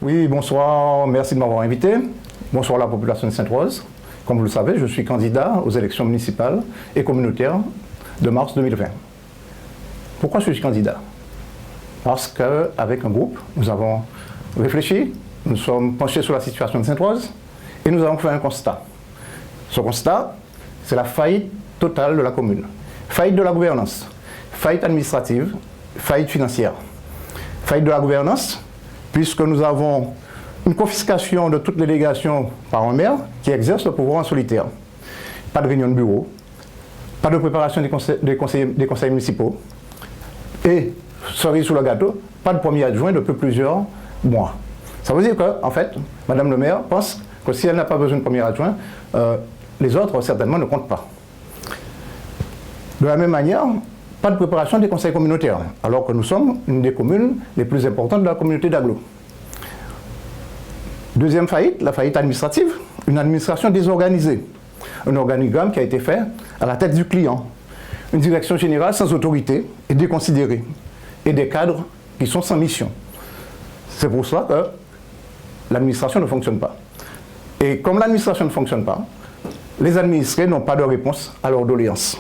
Oui, bonsoir, merci de m'avoir invité. Bonsoir à la population de Sainte-Rose. Comme vous le savez, je suis candidat aux élections municipales et communautaires de mars 2020. Pourquoi suis-je candidat? Parce qu'avec un groupe, nous avons réfléchi, nous sommes penchés sur la situation de Sainte-Rose et nous avons fait un constat. Ce constat, c'est la faillite totale de la commune. Faillite de la gouvernance, faillite administrative, faillite financière. Faillite de la gouvernance, puisque nous avons une confiscation de toutes les délégations par un maire qui exerce le pouvoir en solitaire. Pas de réunion de bureau, pas de préparation des conseils municipaux et, cerise sur le gâteau, pas de premier adjoint depuis plusieurs mois. Ça veut dire qu'en fait, Madame le maire pense que si elle n'a pas besoin de premier adjoint, les autres certainement ne comptent pas. De la même manière, pas de préparation des conseils communautaires, alors que nous sommes une des communes les plus importantes de la communauté d'Aglo. Deuxième faillite, la faillite administrative, une administration désorganisée. Un organigramme qui a été fait à la tête du client. Une direction générale sans autorité et déconsidérée. Et des cadres qui sont sans mission. C'est pour cela que l'administration ne fonctionne pas. Et comme l'administration ne fonctionne pas, les administrés n'ont pas de réponse à leurs doléances.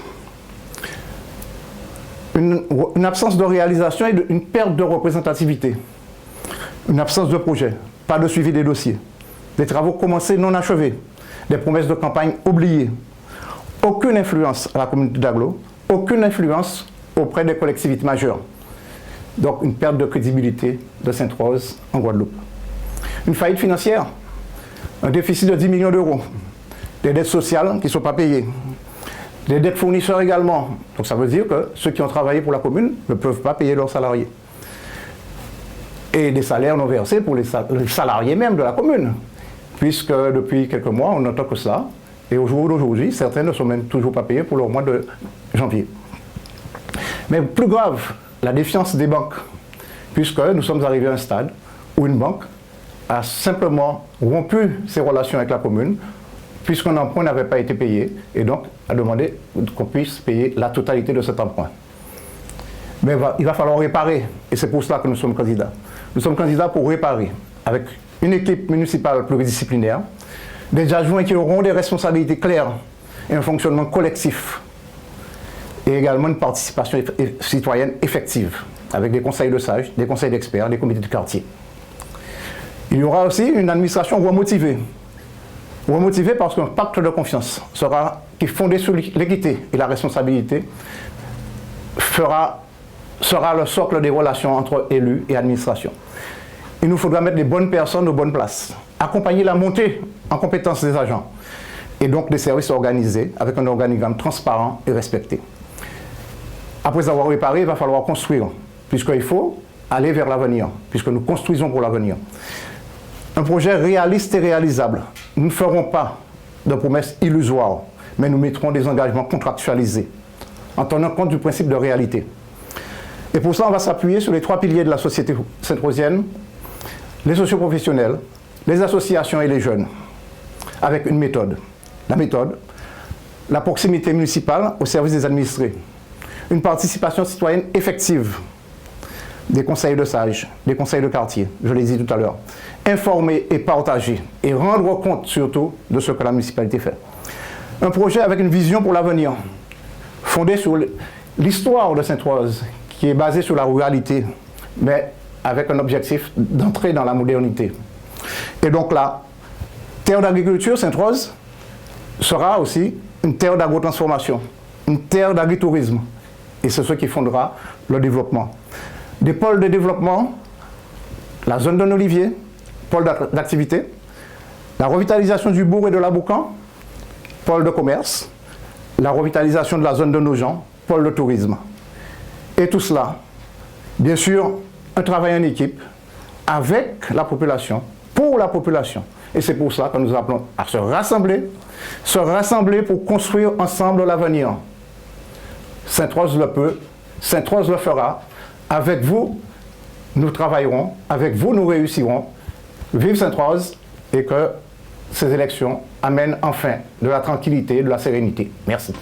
Une absence de réalisation et une perte de représentativité. Une absence de projet, pas de suivi des dossiers. Des travaux commencés non achevés. Des promesses de campagne oubliées. Aucune influence à la communauté d'Aglo, aucune influence auprès des collectivités majeures. Donc une perte de crédibilité de Sainte-Rose en Guadeloupe. Une faillite financière, un déficit de 10 millions d'euros. Des dettes sociales qui ne sont pas payées. Des dettes fournisseurs également. Donc ça veut dire que ceux qui ont travaillé pour la commune ne peuvent pas payer leurs salariés. Et des salaires non versés pour les salariés même de la commune. Puisque depuis quelques mois, on n'entend que ça. Et au jour d'aujourd'hui, certains ne sont même toujours pas payés pour leur mois de janvier. Mais plus grave, la défiance des banques. Puisque nous sommes arrivés à un stade où une banque a simplement rompu ses relations avec la commune, puisqu'un emprunt n'avait pas été payé, et donc a demandé qu'on puisse payer la totalité de cet emprunt. Mais il va falloir réparer, et c'est pour cela que nous sommes candidats. Nous sommes candidats pour réparer, avec une équipe municipale pluridisciplinaire, des adjoints qui auront des responsabilités claires et un fonctionnement collectif, et également une participation citoyenne effective, avec des conseils de sages, des conseils d'experts, des comités de quartier. Il y aura aussi une administration remotivée. Remotivée parce qu'un pacte de confiance qui est fondé sur l'équité et la responsabilité sera le socle des relations entre élus et administration. Il nous faudra mettre les bonnes personnes aux bonnes places, accompagner la montée en compétences des agents et donc des services organisés avec un organigramme transparent et respecté. Après avoir réparé, il va falloir construire, puisqu'il faut aller vers l'avenir, puisque nous construisons pour l'avenir. Un projet réaliste et réalisable. Nous ne ferons pas de promesses illusoires, mais nous mettrons des engagements contractualisés, en tenant compte du principe de réalité. Et pour ça, on va s'appuyer sur les 3 piliers de la société sainte-rosienne, les socioprofessionnels, les associations et les jeunes, avec une méthode. La méthode, la proximité municipale au service des administrés, une participation citoyenne effective, des conseils de sages, des conseils de quartier, je l'ai dit tout à l'heure, informer et partager, et rendre compte surtout de ce que la municipalité fait. Un projet avec une vision pour l'avenir, fondé sur l'histoire de Sainte-Rose, qui est basée sur la ruralité, mais avec un objectif d'entrer dans la modernité. Et donc là, terre d'agriculture, Sainte-Rose, sera aussi une terre d'agrotransformation, une terre d'agritourisme, et c'est ce qui fondera le développement. Des pôles de développement, la zone d'un olivier, pôle d'activité, la revitalisation du bourg et de l'Aboucan, pôle de commerce, la revitalisation de la zone de Nogent, pôle de tourisme. Et tout cela, bien sûr, un travail en équipe avec la population, pour la population. Et c'est pour ça que nous appelons à se rassembler pour construire ensemble l'avenir. Sainte-Rose le peut, Sainte-Rose le fera. Avec vous, nous travaillerons, avec vous, nous réussirons. Vive Sainte-Rose et que ces élections amènent enfin de la tranquillité et de la sérénité. Merci.